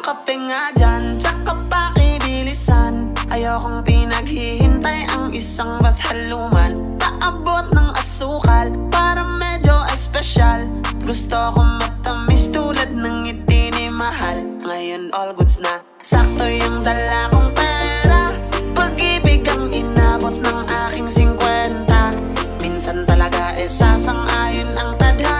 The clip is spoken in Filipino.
kape nga dyan, tsaka pakibilisan. Ayokong pinaghihintay ang isang bathaluman. Paabot ng asukal, para medyo espesyal. Gusto ko matamis tulad ng ngiti ni Mahal. Ngayon all goods na, sakto yung dala kong pera. Pag-ibig ang inabot ng aking 50. Minsan talaga sasang-ayon ang tadhana.